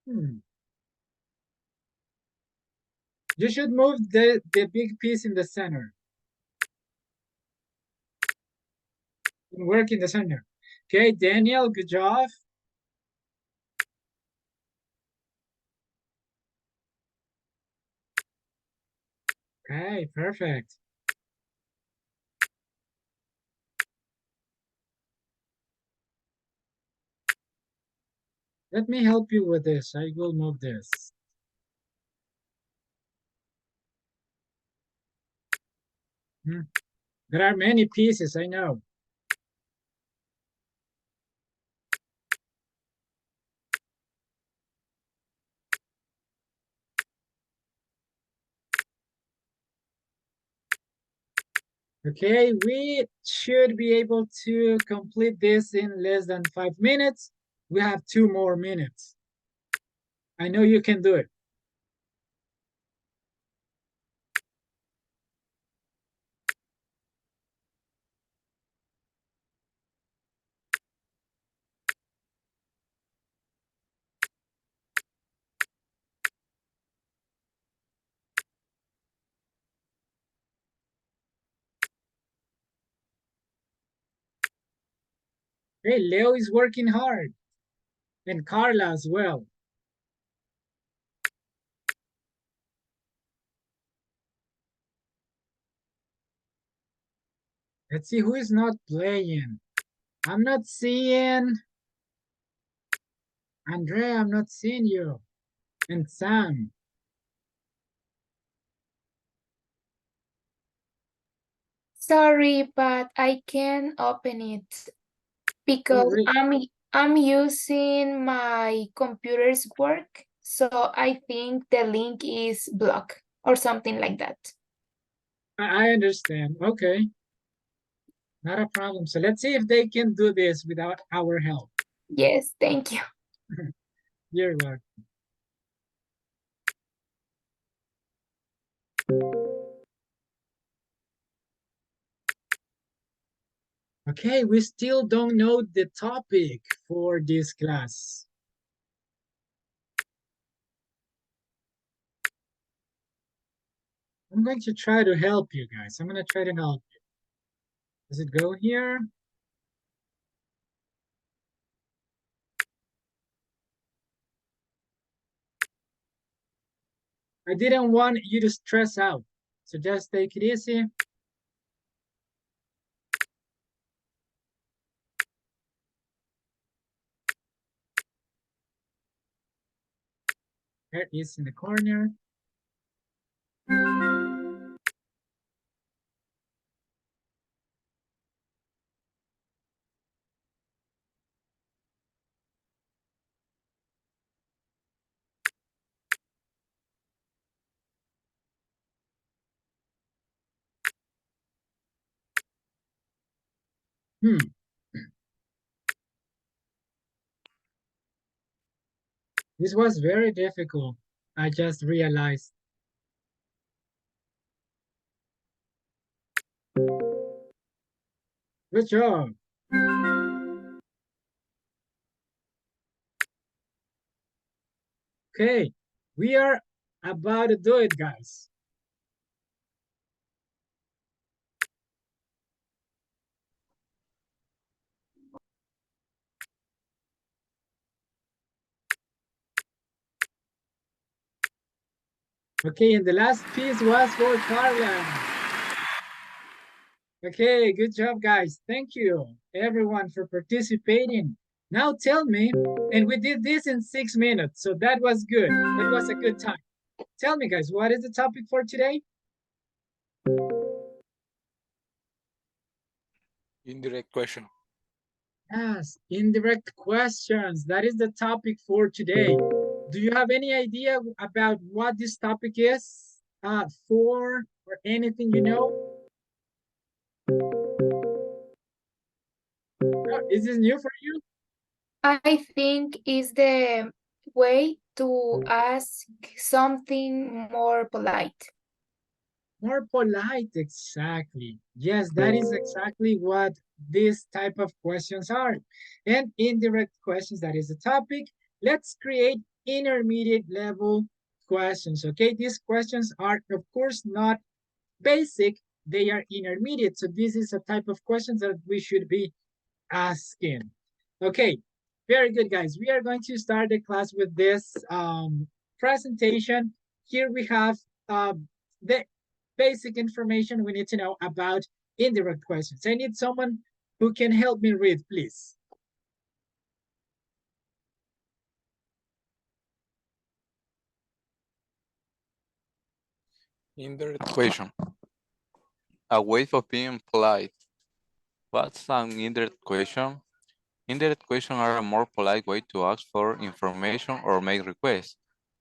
Hmm. You should move the big piece in the center and work in the center. Okay, Daniel, good job. Okay, perfect. Let me help you with this. I will move this. Hmm. There are many pieces, I know. Okay, we should be able to complete this in less than 5 minutes. We have 2 more minutes. I know you can do it. Hey, Leo is working hard, and Carla as well. Let's see who is not playing. I'm not seeing Andrea, I'm not seeing you. And Sam. Sorry, but I can't open it Oh, because really? I'm using my computer's work, so I think the link is blocked or something like that. I understand. Okay, not a problem. So let's see if they can do this without our help. Yes, thank you. You're welcome. Okay, we still don't know the topic for this class. I'm going to try to help you guys. I'm going to try to help you. Does it go here? I didn't want you to stress out. So just take it easy. There it is in the corner. Hmm. This was very difficult. I just realized. Good job. Okay, we are about to do it, guys. Okay, and the last piece was for Carla. Okay, good job, guys. Thank you, everyone, for participating. Now tell me, and we did this in 6 minutes, so that was good. That was a good time. Tell me, guys, what is the topic for today? Indirect question. Yes, indirect questions. That is the topic for today. Do you have any idea about what this topic is for or anything you know? Is this new for you? I think is the way to ask something more polite. More polite, exactly. Yes, that is exactly what this type of questions are. And indirect questions, that is the topic. Let's create intermediate level questions, okay? These questions are, of course, not basic, they are intermediate. So this is a type of questions that we should be asking. Okay, very good, guys. We are going to start the class with this presentation. Here we have the basic information we need to know about indirect questions. I need someone who can help me read, please. Indirect question. A way of being polite. What's an indirect question? Indirect questions are a more polite way to ask for information or make requests.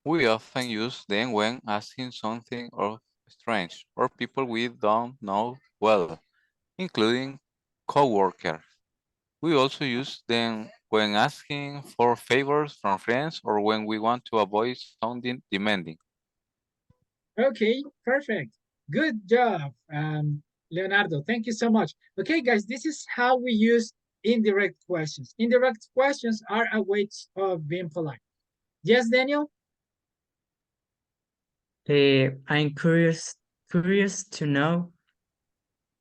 We often use them when asking something of strange or people we don't know well, including co-workers. We also use them when asking for favors from friends or when we want to avoid sounding demanding. Okay, perfect. Good job, Leonardo. Thank you so much. Okay, guys, this is how we use indirect questions. Indirect questions are a way of being polite. Yes, Daniel? I'm curious to know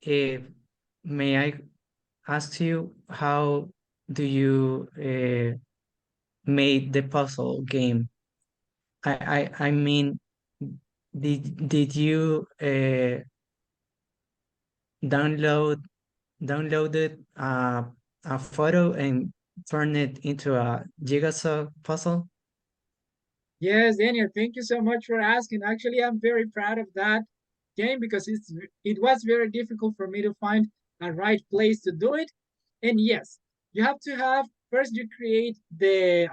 if may I ask you how do you made the puzzle game? I mean, did you downloaded a photo and turn it into a jigsaw puzzle? Yes, Daniel, thank you so much for asking. Actually, I'm very proud of that game because it was very difficult for me to find a right place to do it. And yes, you have to have first you create the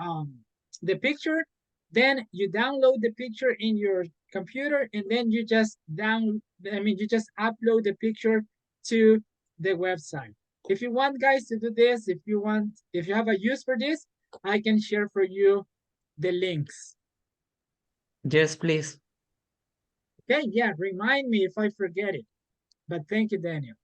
picture, then you download the picture in your computer, and then you just you just upload the picture to the website. If you want guys to do this, if you have a use for this, I can share for you the links. Yes, please. Okay, yeah, remind me if I forget it. But thank you, Daniel.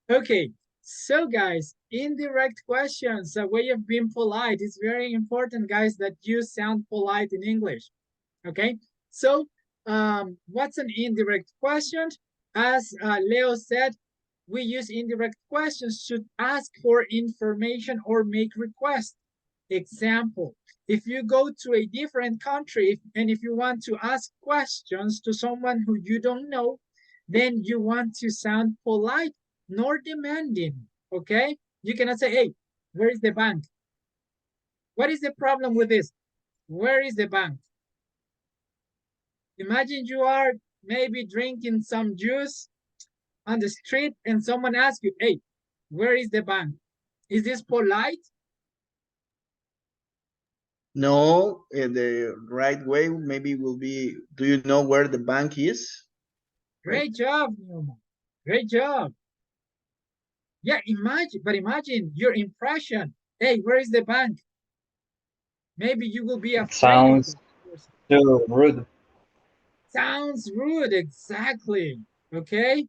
Okay, so guys, indirect questions, a way of being polite. It's very important, guys, that you sound polite in English. Okay, so what's an indirect question? As Leo said, we use indirect questions to ask for information or make requests. Example, if you go to a different country and if you want to ask questions to someone who you don't know, then you want to sound polite, nor demanding, okay? You cannot say, hey, where is the bank? What is the problem with this? Where is the bank? Imagine you are maybe drinking some juice on the street and someone asks you, hey, where is the bank? Is this polite? No, the right way maybe will be, do you know where the bank is? Great job, Newman. Great job. Yeah, imagine your impression. Hey, where is the bank? Maybe you will be afraid Sounds of that person. too rude. Sounds rude, exactly. Okay,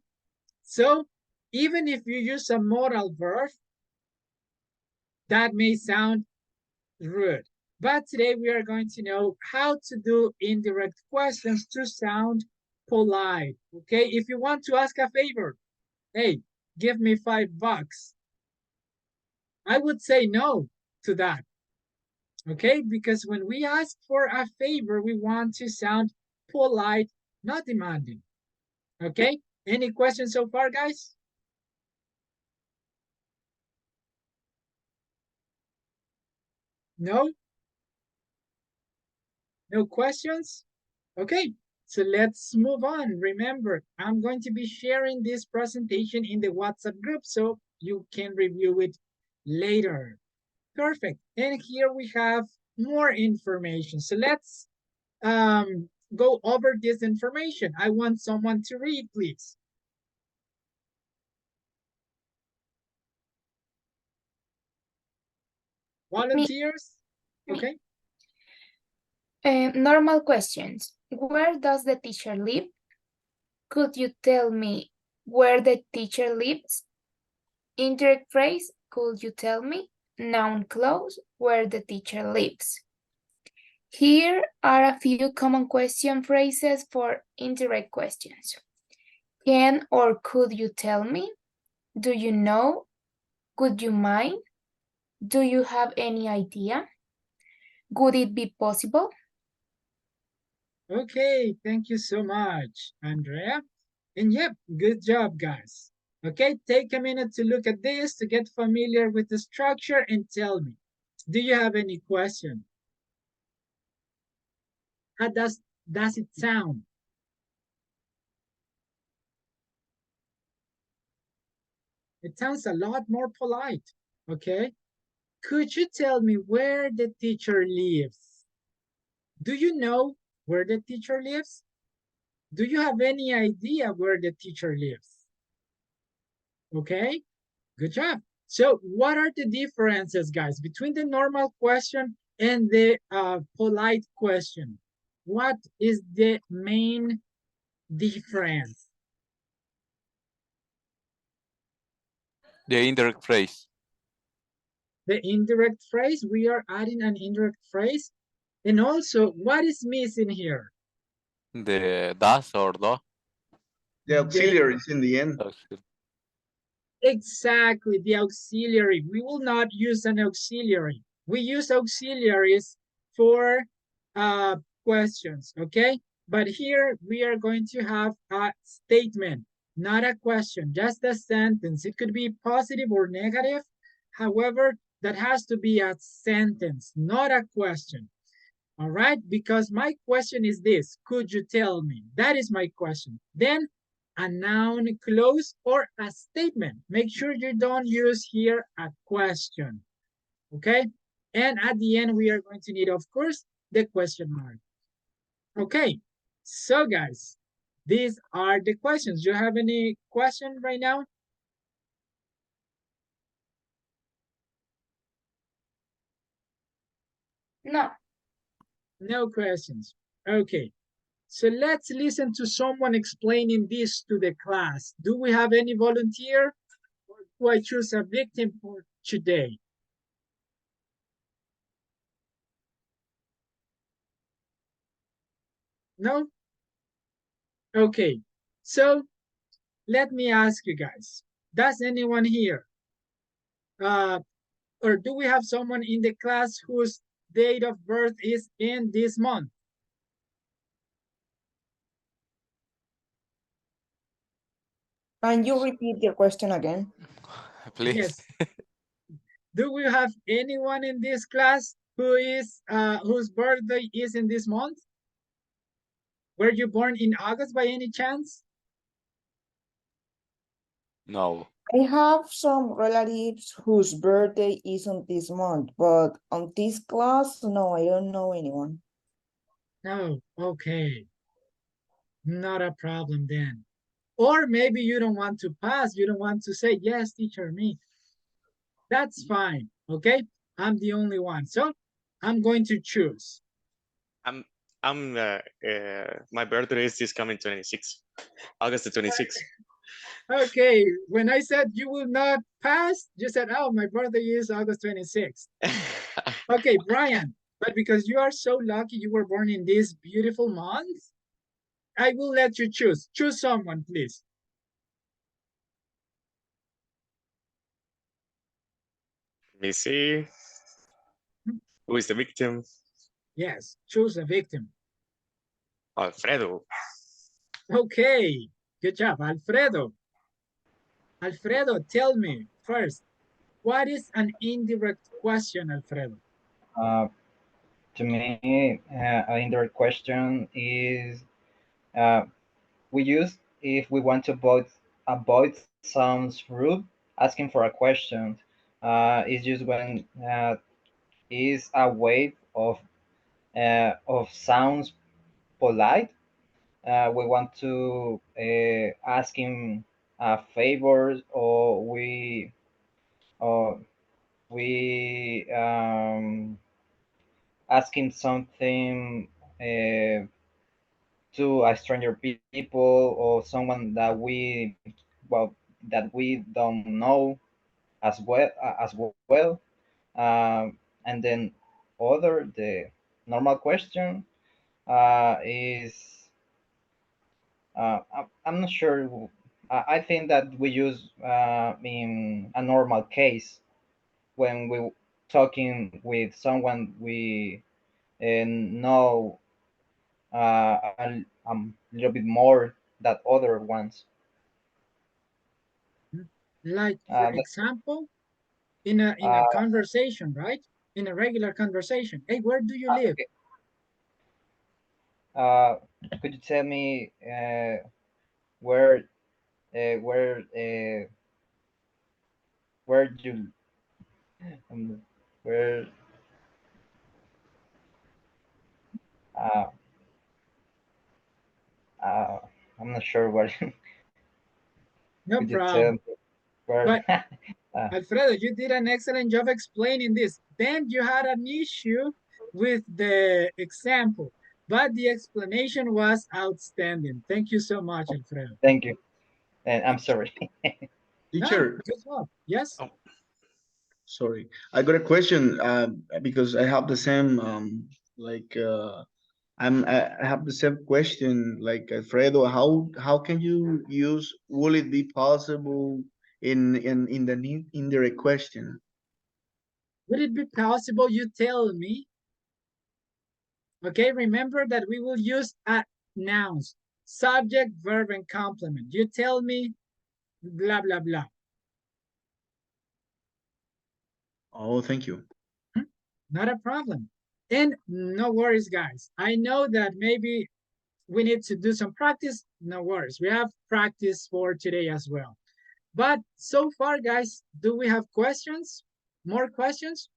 so even if you use a modal verb, that may sound rude. But today we are going to know how to do indirect questions to sound polite. Okay, if you want to ask a favor, hey, give me $5. I would say no to that. Okay, because when we ask for a favor, we want to sound polite, not demanding. Okay, any questions so far, guys? No? No questions? Okay, so let's move on. Remember, I'm going to be sharing this presentation in the WhatsApp group so you can review it later. Perfect. And here we have more information. So let's go over this information. I want someone to read, please. Volunteers? Me. Okay. Normal questions. Where does the teacher live? Could you tell me where the teacher lives? Indirect phrase, could you tell me? Noun clause, where the teacher lives. Here are a few common question phrases for indirect questions. Can or could you tell me? Do you know? Would you mind? Do you have any idea? Would it be possible? Okay, thank you so much, Andrea. And yep, good job, guys. Okay, take a minute to look at this to get familiar with the structure and tell me, do you have any question? How does it sound? It sounds a lot more polite, okay? Could you tell me where the teacher lives? Do you know where the teacher lives? Do you have any idea where the teacher lives? Okay, good job. So what are the differences, guys, between the normal question and the polite question? What is the main difference? The indirect phrase. The indirect phrase, we are adding an indirect phrase. And also, what is missing here? The das or do. The auxiliary is in the end. Exactly, the auxiliary. We will not use an auxiliary. We use auxiliaries for questions, okay? But here we are going to have a statement, not a question, just a sentence. It could be positive or negative. However, that has to be a sentence, not a question. All right, because my question is this, could you tell me? That is my question. Then a noun clause or a statement. Make sure you don't use here a question, okay? And at the end, we are going to need, of course, the question mark. Okay, so guys, these are the questions. Do you have any question right now? No. No questions. Okay, so let's listen to someone explaining this to the class. Do we have any volunteer? Or do I choose a victim for today? No? Okay, so let me ask you guys, does anyone here, or do we have someone in the class whose date of birth is in this month? Can you repeat your question again? Please. Yes. Do we have anyone in this class who is whose birthday is in this month? Were you born in August by any chance? No. I have some relatives whose birthday is on this month, but on this class, no, I don't know anyone. No, okay. Not a problem then. Or maybe you don't want to pass, you don't want to say, yes, teacher, me. That's fine, okay? I'm the only one, so I'm going to choose. I'm my birthday is this coming 26, August the 26th. Okay, when I said you will not pass, you said, oh, my birthday is August 26th. Okay, Brian, but because you are so lucky you were born in this beautiful month, I will let you choose. Choose someone, please. Let me see. Who is the victim? Yes, choose a victim. Alfredo. Okay, good job, Alfredo. Alfredo, tell me first, what is an indirect question, Alfredo? To me, an indirect question is uh, we use if we want to avoid sounds rude, asking for a question. It's just when is a way of sounds polite. We want to ask him favors, or we ask him something to a stranger people or someone that we don't know as well. and then the normal question is I'm not sure. I think that we use in a normal case when we talking with someone we know a little bit more than other ones. Like, for But, example, in a conversation, right? In a regular conversation. Hey, where do you live? okay. Could you tell me where uh, where uh, where you where uh, uh, I'm not sure what No could you tell problem. me where But Alfredo, you did an excellent job explaining this. Then you had an issue with the example, but the explanation was outstanding. Thank you so much, Alfredo. thank you, and I'm sorry. No, Teacher, good job. Yes. Oh, sorry, I got a question because I have the same like I have the same question like Alfredo. How can you use will it be possible in the indirect question? Would it be possible you tell me? Okay, remember that we will use nouns, subject, verb, and complement. You tell me blah, blah, blah. Oh, thank you. Not a problem. And no worries, guys. I know that maybe we need to do some practice. No worries. We have practice for today as well. But so far, guys, do we have questions? More questions?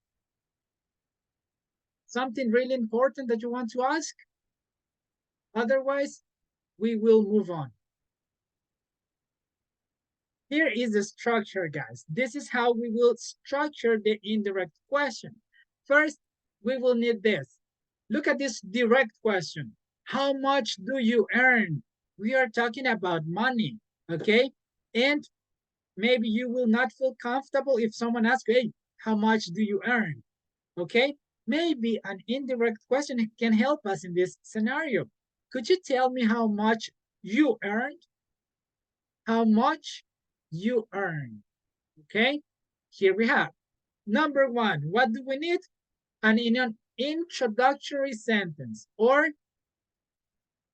Something really important that you want to ask? Otherwise, we will move on. Here is the structure, guys. This is how we will structure the indirect question. First, we will need this. Look at this direct question. How much do you earn? We are talking about money, okay? And maybe you will not feel comfortable if someone asks, hey, how much do you earn? Okay? Maybe an indirect question can help us in this scenario. Could you tell me how much you earned? How much you earn? Okay? Here we have. Number one, what do we need? An introductory sentence or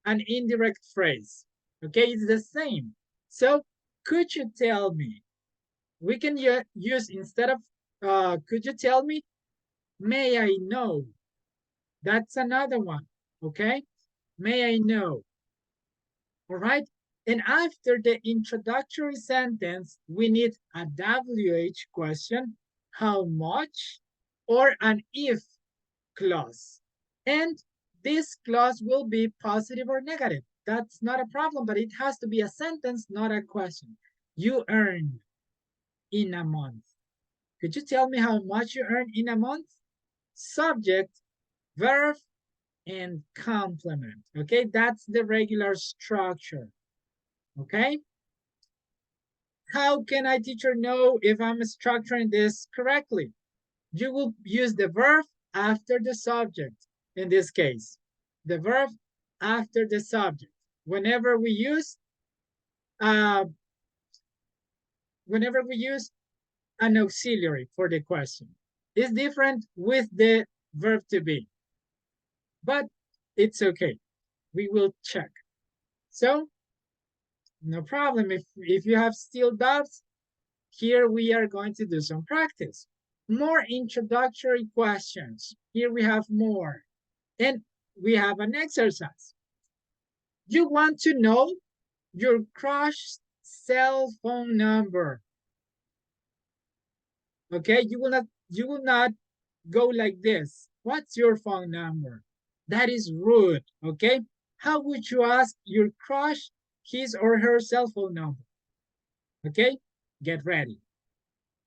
an indirect phrase. Okay, it's the same. So could you tell me? We can use instead of could you tell me? May I know? That's another one. Okay, may I know? All right. And after the introductory sentence, we need a WH question, how much, or an if clause. And this clause will be positive or negative. That's not a problem, but it has to be a sentence, not a question. You earn in a month. Could you tell me how much you earn in a month? Subject, verb, and complement. Okay, that's the regular structure. Okay. How can I, teacher, know if I'm structuring this correctly? You will use the verb after the subject in this case. The verb after the subject. Whenever we use an auxiliary for the question. It's different with the verb to be. But it's okay. We will check. So no problem. If you have still doubts, here we are going to do some practice. More introductory questions. Here we have more. And we have an exercise. You want to know your crush's cell phone number. Okay, you will not go like this. What's your phone number? That is rude, okay? How would you ask your crush his or her cell phone number? Okay, get ready.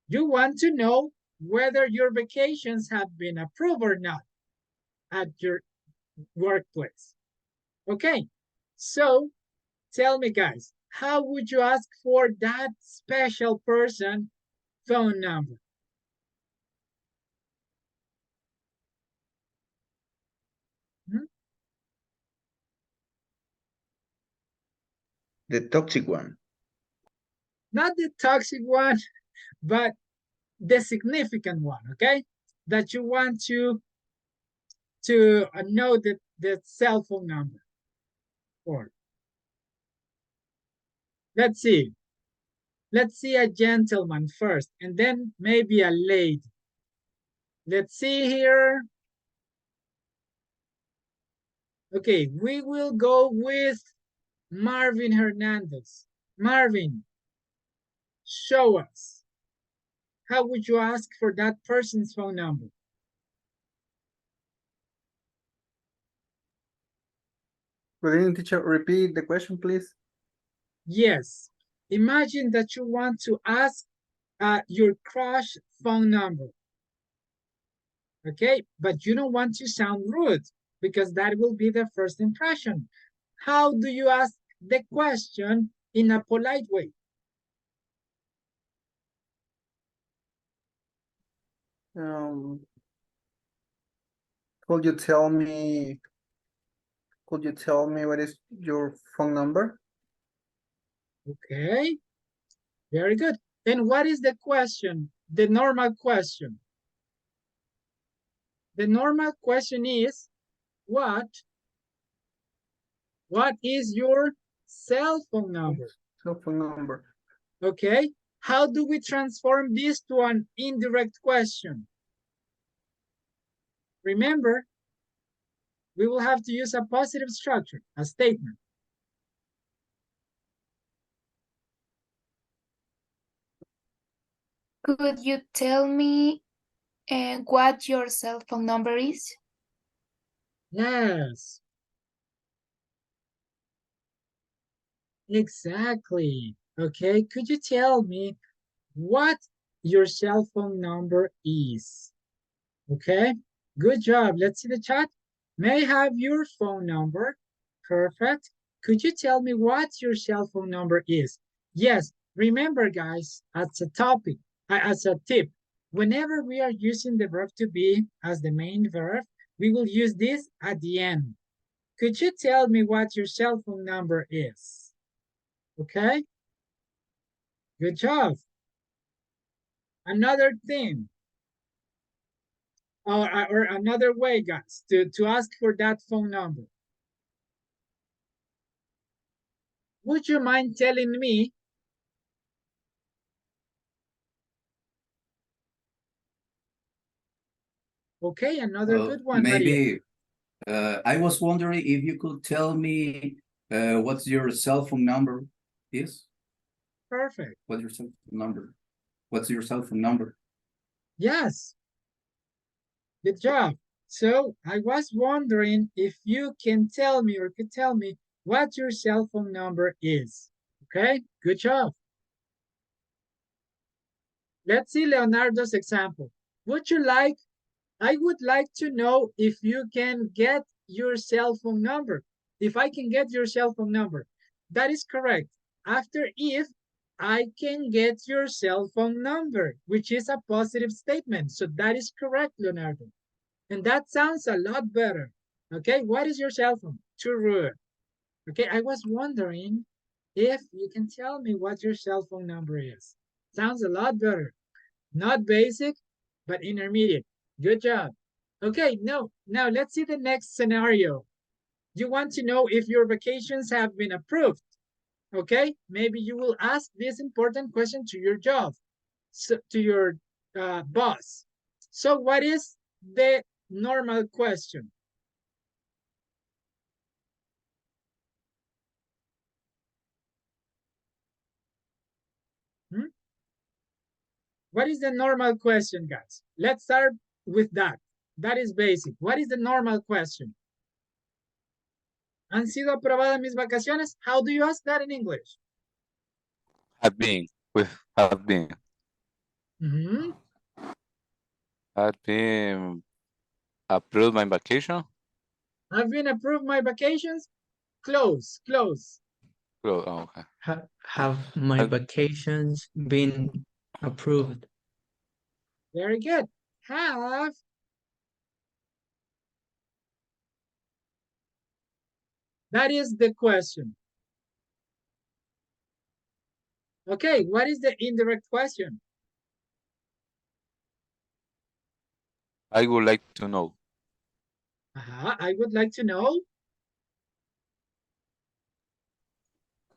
You want to know whether your vacations have been approved or not at your workplace. Okay, so tell me, guys, how would you ask for that special person phone number? The toxic one. Not the toxic one, but the significant one, okay? That you want to know the cell phone number for. Let's see. Let's see a gentleman first, and then maybe a lady. Let's see here. Okay, we will go with Marvin Hernandez. Marvin, show us. How would you ask for that person's phone number? Good evening, teacher. Repeat the question, please. Yes. Imagine that you want to ask your crush phone number. Okay, but you don't want to sound rude because that will be the first impression. How do you ask the question in a polite way? Could you tell me what is your phone number? Okay, very good. And what is the question? The normal question. The normal question is, what is your cell phone number? Cell phone number. Okay, how do we transform this to an indirect question? Remember, we will have to use a positive structure, a statement. Could you tell me what your cell phone number is? Yes. Exactly. Okay, could you tell me what your cell phone number is? Okay, good job. Let's see the chat. May I have your phone number? Perfect. Could you tell me what your cell phone number is? Yes, remember guys, as a topic, as a tip, whenever we are using the verb to be as the main verb, we will use this at the end. Could you tell me what your cell phone number is? Okay, good job. Another thing, or another way, guys, to ask for that phone number. Would you mind telling me? Okay, another good one, Maria. Maybe I was wondering if you could tell me what's your cell phone number is? Perfect. What's your cell phone number? What's your cell phone number? Yes. Good job. So I was wondering if you can tell me or could tell me what your cell phone number is. Okay, good job. Let's see Leonardo's example. I would like to know if you can get your cell phone number. If I can get your cell phone number. That is correct. After if, I can get your cell phone number, which is a positive statement. So that is correct, Leonardo. And that sounds a lot better. Okay, what is your cell phone? Too rude. Okay, I was wondering if you can tell me what your cell phone number is. Sounds a lot better. Not basic, but intermediate. Good job. Okay, now let's see the next scenario. You want to know if your vacations have been approved. Okay, maybe you will ask this important question to your job, so, to your boss. So what is the normal question? What is the normal question, guys? Let's start with that. That is basic. What is the normal question? ¿Han sido aprobadas mis vacaciones? How do you ask that in English? Have been. With have been. Have been approved my vacation. Have been approved my vacations? Close, close. Oh, okay. Have my vacations been approved? Very good. Have. That is the question. Okay, what is the indirect question? I would like to know. I would like to know.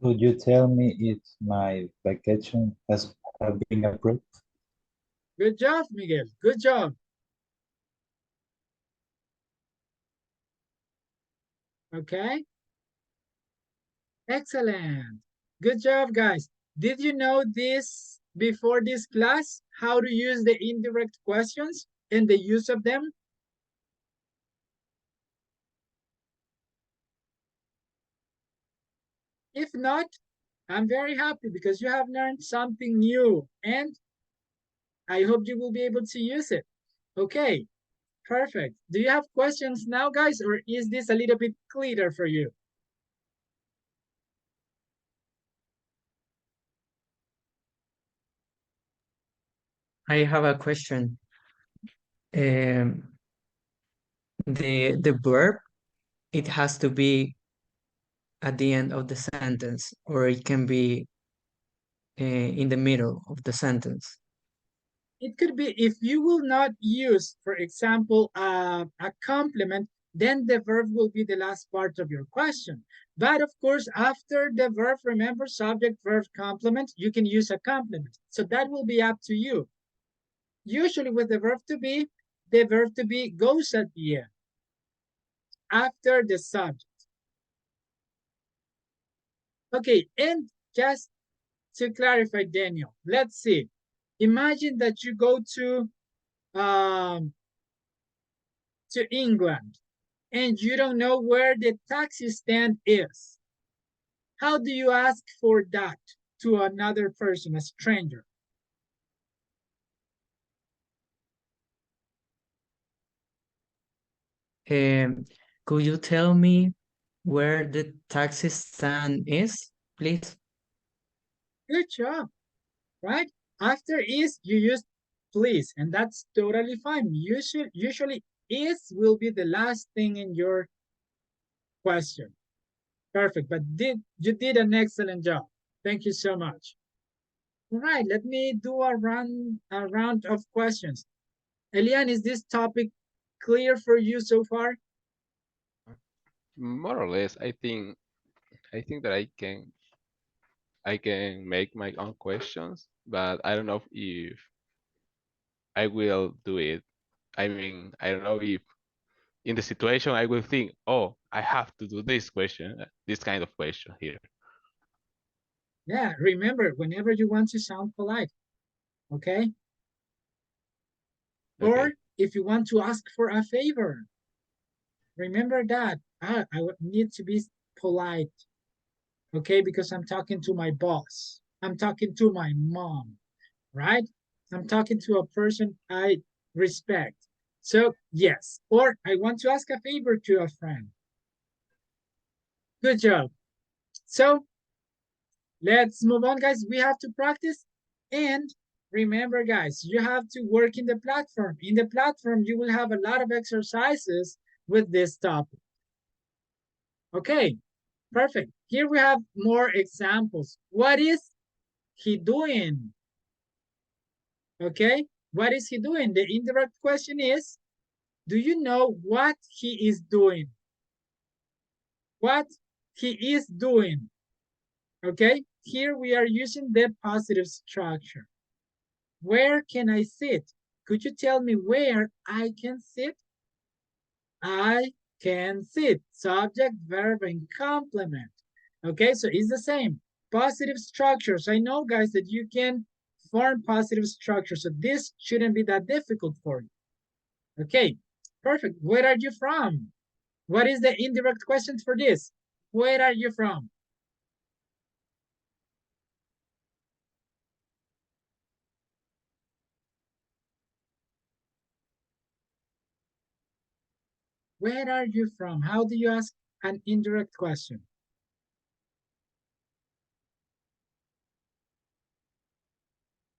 Could you tell me if my vacation has have been approved? Good job, Miguel. Good job. Okay. Excellent. Good job, guys. Did you know this before this class? How to use the indirect questions and the use of them? If not, I'm very happy because you have learned something new and I hope you will be able to use it. Okay, perfect. Do you have questions now, guys, or is this a little bit clearer for you? I have a question. The verb, it has to be at the end of the sentence, or it can be in the middle of the sentence. It could be if you will not use, for example, a complement, then the verb will be the last part of your question. But of course, after the verb, remember subject, verb, complement, you can use a complement. So that will be up to you. Usually with the verb to be goes at the end, after the subject. Okay, and just to clarify, Daniel, let's see. Imagine that you go to England and you don't know where the taxi stand is. How do you ask for that to another person, a stranger? Could you tell me where the taxi stand is, please? Good job, right? After is, you use please, and that's totally fine. Usually is will be the last thing in your question. Perfect, but you did an excellent job. Thank you so much. All right, let me do a round of questions. Elian, is this topic clear for you so far? More or less, I think that I can make my own questions, but I don't know if I will do it. I mean, I don't know if in the situation I will think, oh, I have to do this question, this kind of question here. Yeah, remember, whenever you want to sound polite, okay? Okay. Or if you want to ask for a favor, remember that. I would need to be polite, okay? Because I'm talking to my boss. I'm talking to my mom, right? I'm talking to a person I respect. So, yes. Or I want to ask a favor to a friend. Good job. So, let's move on, guys. We have to practice. And remember, guys, you have to work in the platform. In the platform, you will have a lot of exercises with this topic. Okay, perfect. Here we have more examples. What is he doing? Okay, what is he doing? The indirect question is, do you know what he is doing? What he is doing. Okay, here we are using the positive structure. Where can I sit? Could you tell me where I can sit? I can sit. Subject, verb, and complement. Okay, so it's the same. Positive structures. I know, guys, that you can form positive structures, so this shouldn't be that difficult for you. Okay, perfect. Where are you from? What is the indirect question for this? Where are you from? Where are you from? How do you ask an indirect question?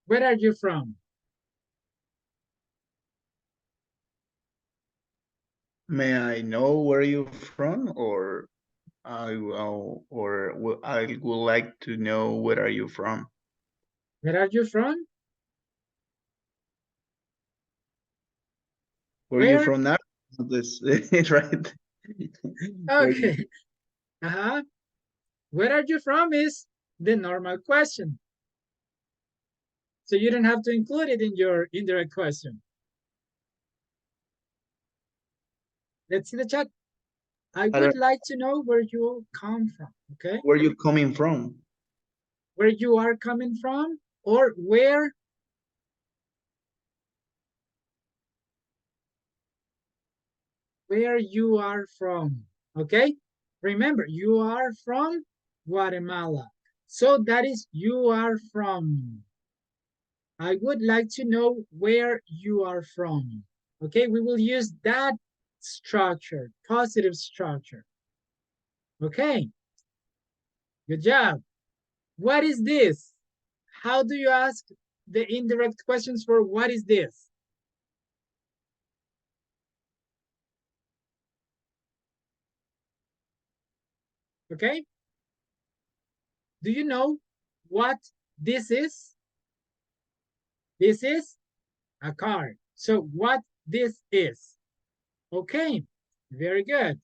Where are you from? May I know where you're from, or I would like to know where are you from? Where are you from? Where are you Where? from now? This right? Where you Okay. Uh-huh. Where are you from is the normal question. So you don't have to include it in your indirect question. Let's see the chat. I I would don't- like to know where you come from, okay? where you coming from? Where you are coming from or where you are from, okay? Remember, you are from Guatemala. So that is you are from. I would like to know where you are from. Okay, we will use that structure, positive structure. Okay, good job. What is this? How do you ask the indirect questions for what is this? Okay, do you know what this is? This is a car. So what this is? Okay, very good.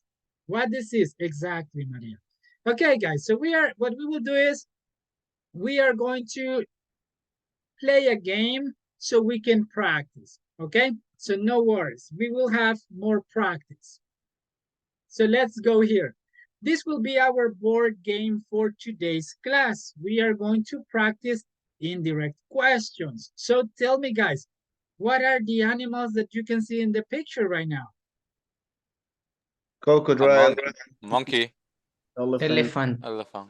What this is exactly, Maria. Okay, guys, so what we will do is we are going to play a game so we can practice, okay? So no worries, we will have more practice. So let's go here. This will be our board game for today's class. We are going to practice indirect questions. So tell me, guys, what are the animals that you can see in the picture right now? A Crocodile, monkey, elephant. elephant.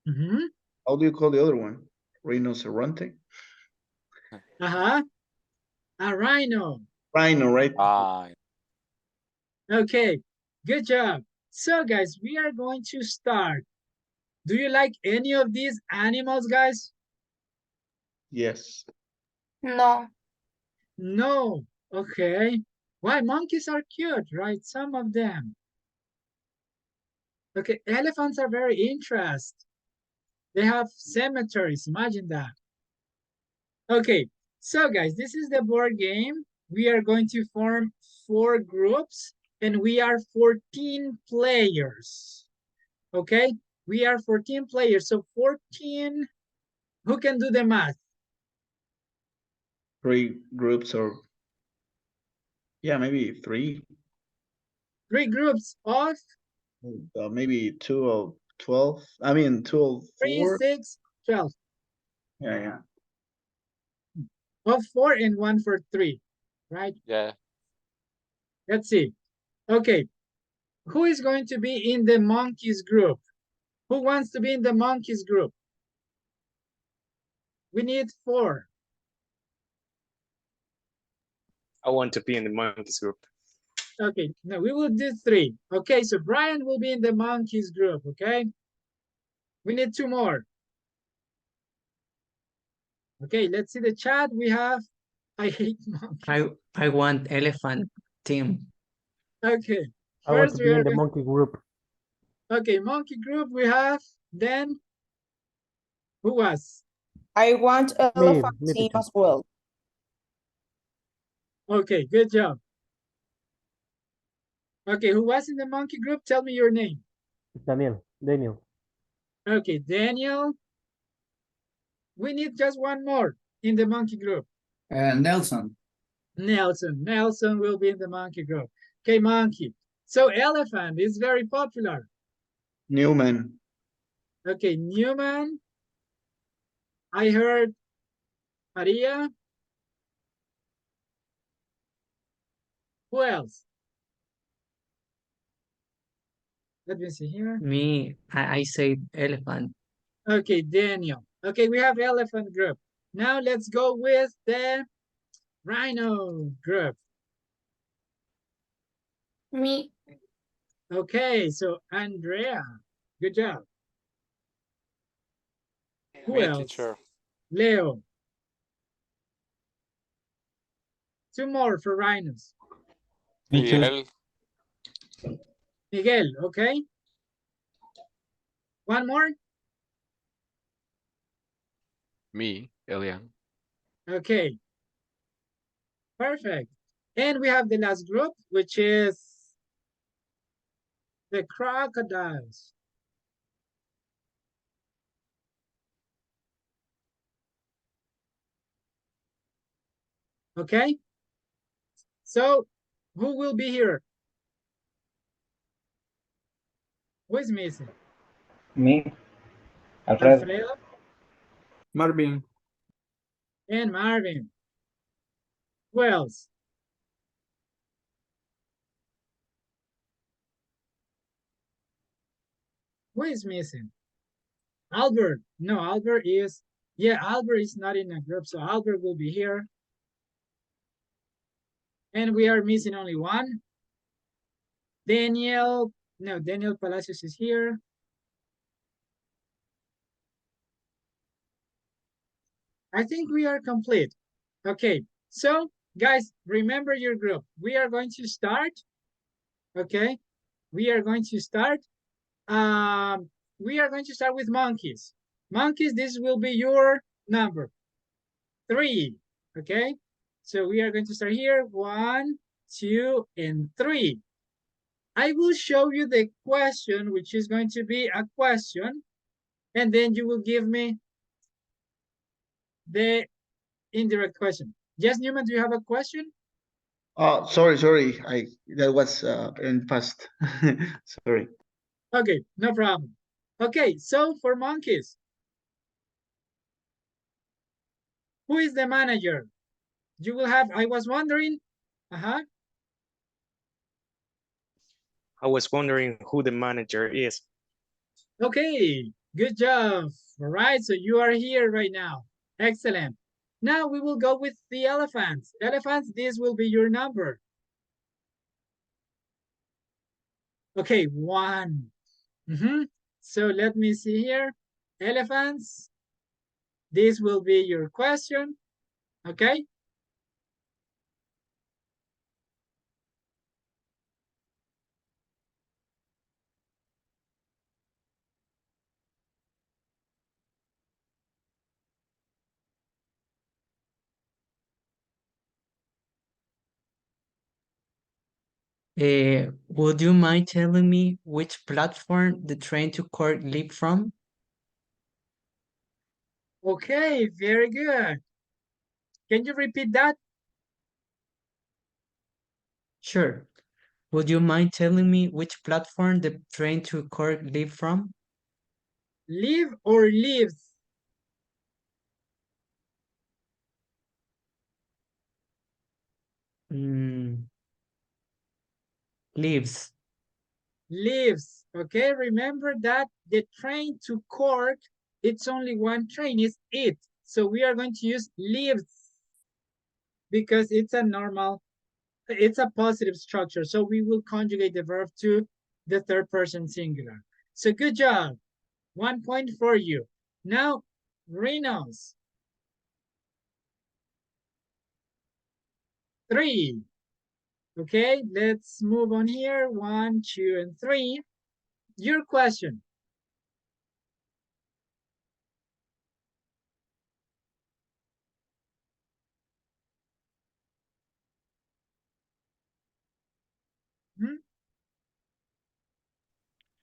Mm-hmm. How do you call the other one? Rhinoceronte? Uh-huh. A rhino. Rhino, right? Okay, good job. So guys, we are going to start. Do you like any of these animals, guys? Yes. No. No. Okay. Why? Monkeys are cute, right? Some of them. Okay, elephants are very interesting. They have cemeteries, imagine that. Okay, so guys, this is the board game. We are going to form 4 groups and we are 14 players. Okay, we are 14 players. So 14, who can do the math? 3 groups or yeah, maybe 3. 3 groups of? Maybe 2 of 12. I mean 2 of 3, 4. 6, 12. Yeah. Of 4 and 1 for 3, right? Yeah. Let's see. Okay, who is going to be in the monkeys group? Who wants to be in the monkeys group? We need 4. I want to be in the monkeys group. Okay, no, we will do 3. Okay, so Brian will be in the monkeys group, okay? We need 2 more. Okay, let's see the chat. We have, I hate monkeys. I want elephant team. Okay, I want first to we be are in the going, monkey group. okay, monkey group we have, then, who was? I want elephant Me, team teacher. as well. Okay, good job. Okay, who was in the monkey group? Tell me your name. Daniel. Okay, Daniel. We need just 1 more in the monkey group. Nelson. Nelson will be in the monkey group. Okay, monkey. So elephant is very popular. Newman. Okay, Newman. I heard Maria. Who else? Let me see here. Me, I say elephant. Okay, Daniel. Okay, we have elephant group. Now let's go with the rhino group. Me. Okay, so Andrea. Good job. Who Me, else? teacher. Leo. 2 more for rhinos. Miguel. Miguel, okay. 1 more. Me, Elian. Okay, perfect. And we have the last group, which is the crocodiles. Okay, so who will be here? Who is missing? Me, Alfredo. Alfredo Marvin. and Marvin. Who else? Who is missing? Albert. No, Albert is, yeah, Albert is not in a group, so Albert will be here. And we are missing only one. Daniel, no, Daniel Palacios is here. I think we are complete. Okay, so guys, remember your group. We are going to start, okay? We are going to start. We are going to start with monkeys. Monkeys, this will be your number 3, okay? So we are going to start here, 1, 2, and 3. I will show you the question, which is going to be a question, and then you will give me the indirect question. Yes, Newman, do you have a question? Oh, sorry. That was in past. Sorry. Okay, no problem. Okay, so for monkeys, who is the manager? You will have, I was wondering, I was wondering who the manager is. Okay, good job. All right, so you are here right now. Excellent. Now we will go with the elephants. Elephants, this will be your number. Okay, 1. So let me see here. Elephants, this will be your question. Okay. Would you mind telling me which platform the train to Cork leave from? Okay, very good. Can you repeat that? Sure. Would you mind telling me which platform the train to Cork leave from? Live or lives? Leaves. Lives. Okay, remember that the train to Cork, it's only one train, it's it. So we are going to use lives because it's a normal, it's a positive structure. So we will conjugate the verb to the third person singular. So good job. 1 point for you. Now, rhinos. 3. Okay, let's move on here. 1, 2, and 3. Your question.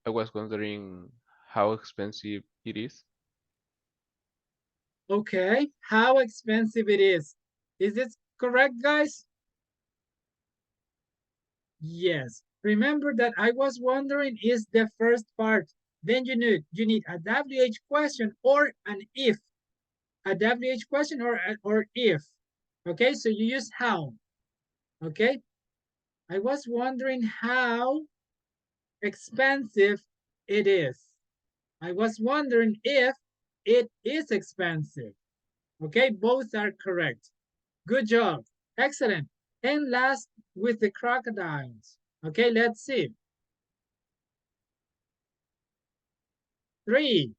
I was wondering how expensive it is. Okay, how expensive it is. Is this correct, guys? Yes. Remember that I was wondering is the first part. Then you need a WH question or an if. A WH question or if. Okay, so you use how. Okay. I was wondering how expensive it is. I was wondering if it is expensive. Okay, both are correct. Good job. Excellent. And last with the crocodiles. Okay, let's see. 3.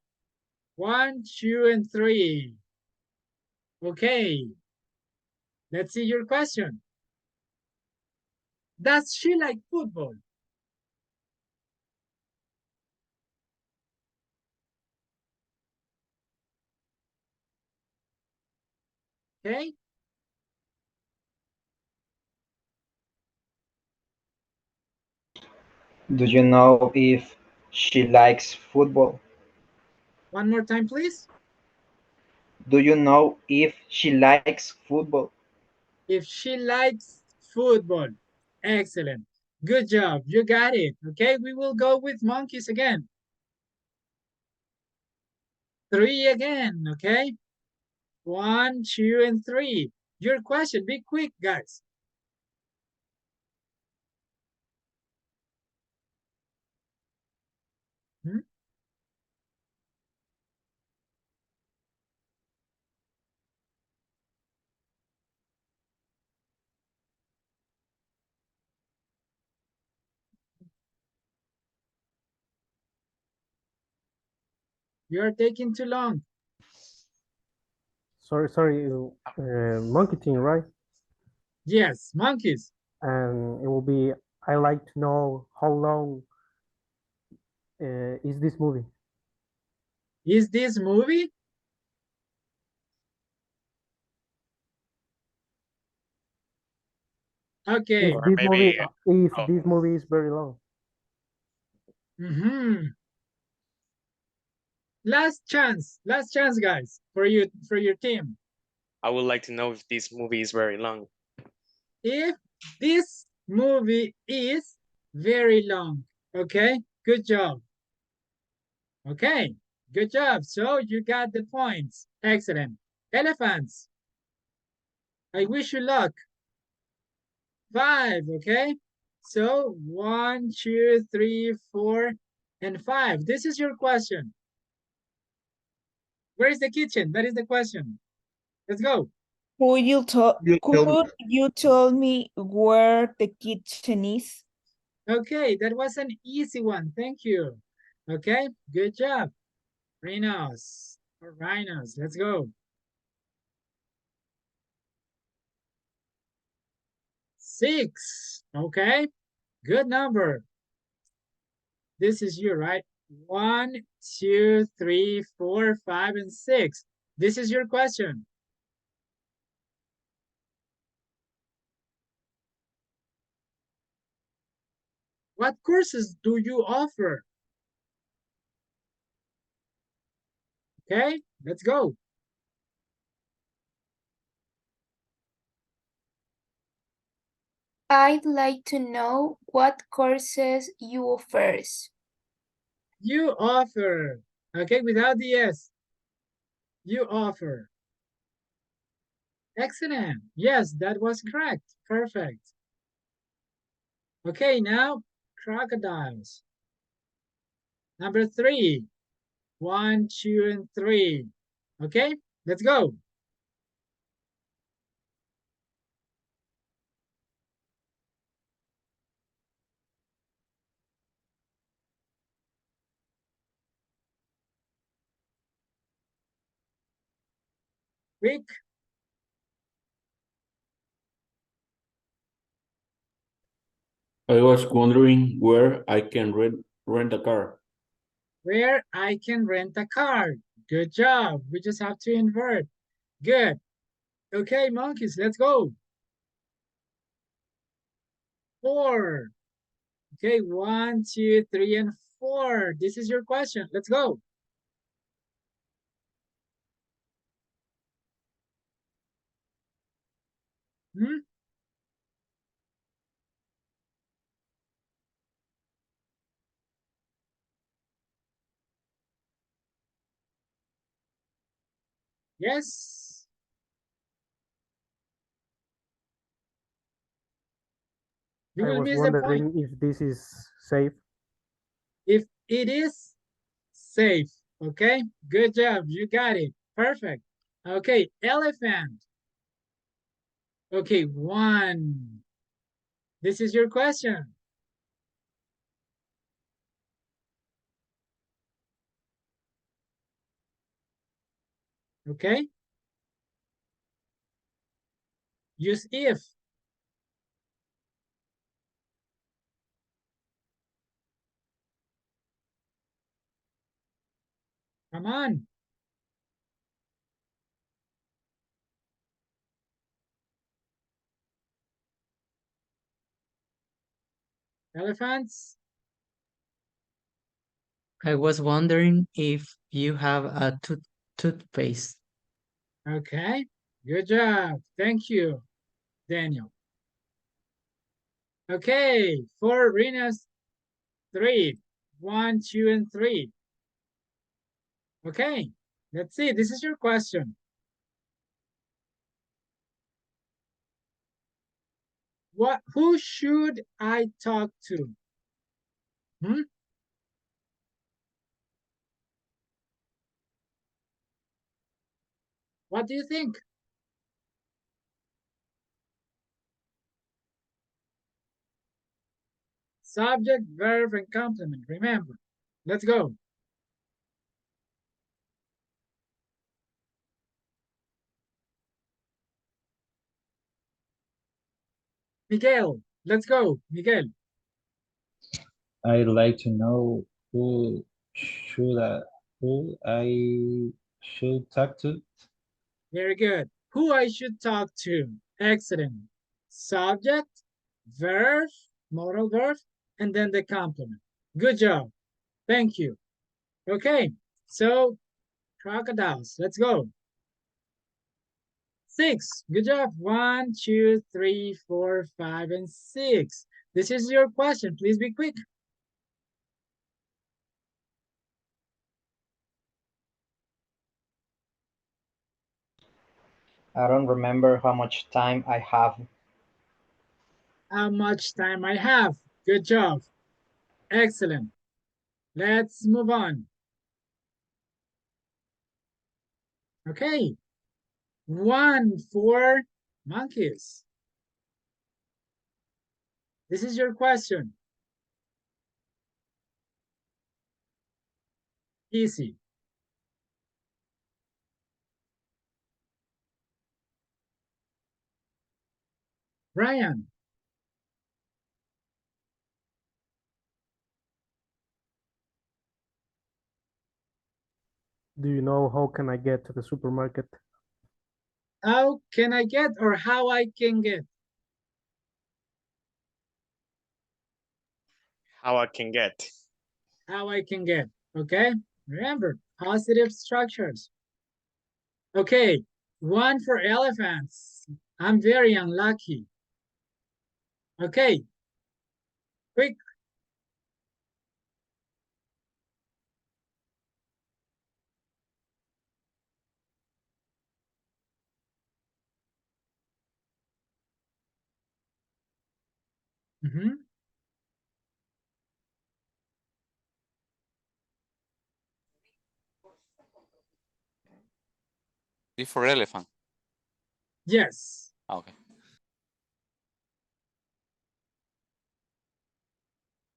1, 2, and 3. Okay. Let's see your question. Does she like football? Okay? Do you know if she likes football? One more time, please. Do you know if she likes football? If she likes football. Excellent. Good job. You got it. Okay, we will go with monkeys again. 3 again, okay? 1, 2, and 3. Your question, be quick, guys. Hmm? You're taking too long. Sorry, monkey team, right? Yes, monkeys. And it will be, I like to know how long is this movie? Is this movie? Okay. If Or this movie, maybe, if oh, this movie is very long. Last chance, guys, for your team. I would like to know if this movie is very long. If this movie is very long, okay? Good job. Okay, good job. So you got the points. Excellent. Elephants, I wish you luck. 5, okay? So 1, 2, 3, 4, and 5. This is your question. Where is the kitchen? That is the question. Let's go. Could you tell You tell me. could you tell me where the kitchen is? Okay, that was an easy one. Thank you. Okay, good job. Rhinos or rhinos. Let's go. 6. Okay, good number. This is you, right? 1, 2, 3, 4, 5, and 6. This is your question. What courses do you offer? Okay, let's go. I'd like to know what courses you offer. You offer. Okay, without the S. You offer. Excellent. Yes, that was correct. Perfect. Okay, now crocodiles. Number 3. 1, 2, and 3. Okay, let's go. Quick. I was wondering where I can rent a car. Where I can rent a car. Good job. We just have to invert. Good. Okay, monkeys, let's go. 4. Okay, 1, 2, 3, and 4. This is your question. Let's go. Hmm? Yes. You I will was miss the point. wondering if this is safe. If it is safe, okay? Good job. You got it. Perfect. Okay, elephant. Okay, 1. This is your question. Okay? Use if. Come on. Elephants? I was wondering if you have a toothpaste. Okay, good job. Thank you, Daniel. Okay, for Rena's 3, 1, 2, and 3. Okay, let's see. This is your question. Who should I talk to? Hmm? What do you think? Subject, verb, and complement. Remember. Let's go. Miguel, let's go. Miguel. I'd like to know should I who I should talk to. Very good. Who I should talk to. Excellent. Subject, verb, modal verb, and then the complement. Good job. Thank you. Okay, so crocodiles. Let's go. 6. Good job. 1, 2, 3, 4, 5, and 6. This is your question. Please be quick. I don't remember how much time I have. How much time I have? Good job. Excellent. Let's move on. Okay. 1 for monkeys. This is your question. Easy. Brian. Do you know how can I get to the supermarket? How can I get or how I can get? How I can get. How I can get. Okay. Remember, positive structures. Okay. 1 for elephants. I'm very unlucky. Okay. Quick. Mhm. D for elephant. Yes. Okay.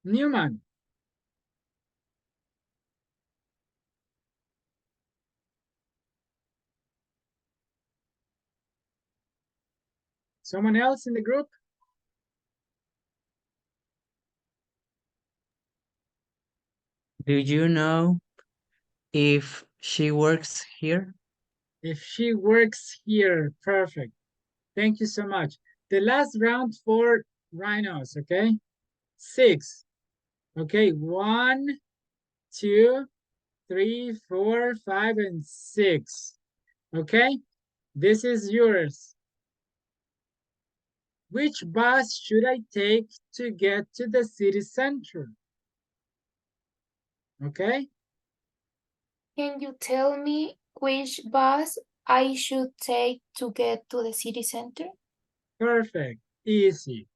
Newman. Someone else in the group? Do you know if she works here? If she works here, perfect. Thank you so much. The last round for rhinos, okay? 6. Okay, 1, 2, 3, 4, 5, and 6. Okay, this is yours. Which bus should I take to get to the city center? Okay, Can you tell me which bus I should take to get to the city center? perfect, easy,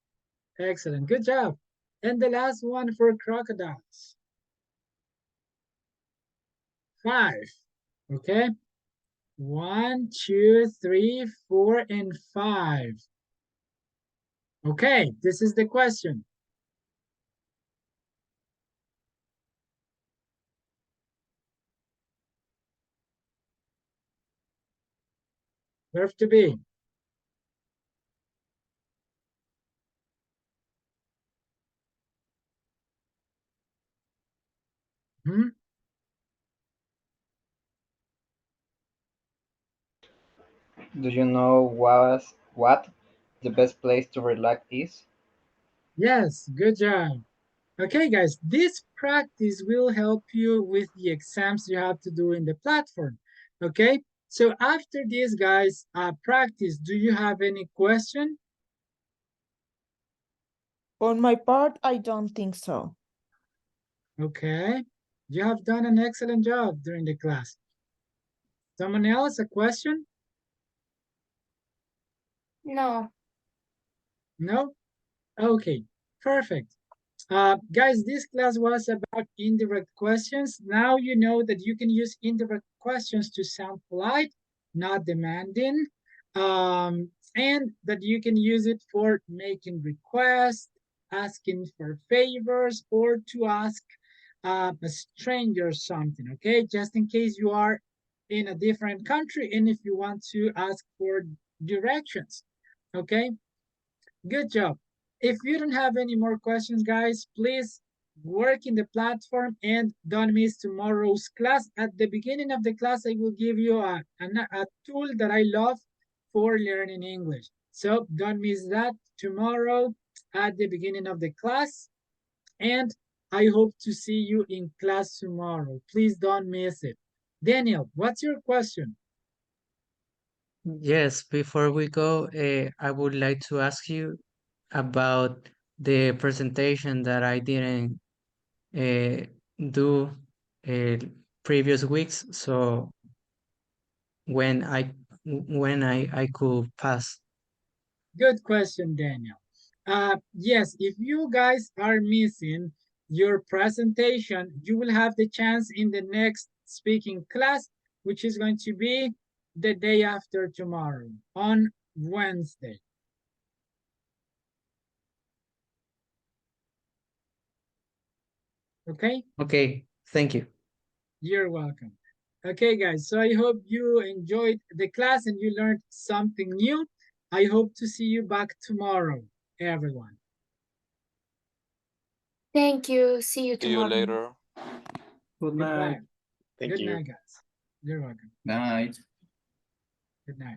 excellent, good job. And the last one for crocodiles. 5, okay? 1, 2, 3, 4, and 5. Okay, this is the question. Verb to be. Hmm? Do you know what the best place to relax is? Yes, good job. Okay, guys, this practice will help you with the exams you have to do in the platform. Okay, so after this, guys, practice, do you have any question? On my part, I don't think so. Okay, you have done an excellent job during the class. Someone else, a question? No. No? Okay, perfect. Guys, this class was about indirect questions. Now you know that you can use indirect questions to sound polite, not demanding, and that you can use it for making requests, asking for favors, or to ask a stranger something, okay? Just in case you are in a different country and if you want to ask for directions, okay? Good job. If you don't have any more questions, guys, please work in the platform and don't miss tomorrow's class. At the beginning of the class, I will give you a tool that I love for learning English. So don't miss that tomorrow at the beginning of the class. And I hope to see you in class tomorrow. Please don't miss it. Daniel, what's your question? Yes, before we go, I would like to ask you about the presentation that I didn't do previous weeks. So when I could pass. Good question, Daniel. Yes, if you guys are missing your presentation, you will have the chance in the next speaking class, which is going to be the day after tomorrow, on Wednesday. Okay? Okay, thank you. You're welcome. Okay, guys, so I hope you enjoyed the class and you learned something new. I hope to see you back tomorrow, everyone. Thank you. See you See you tomorrow. later. Good Goodbye. night. Thank Good you. night, guys. You're welcome. Night. Good night.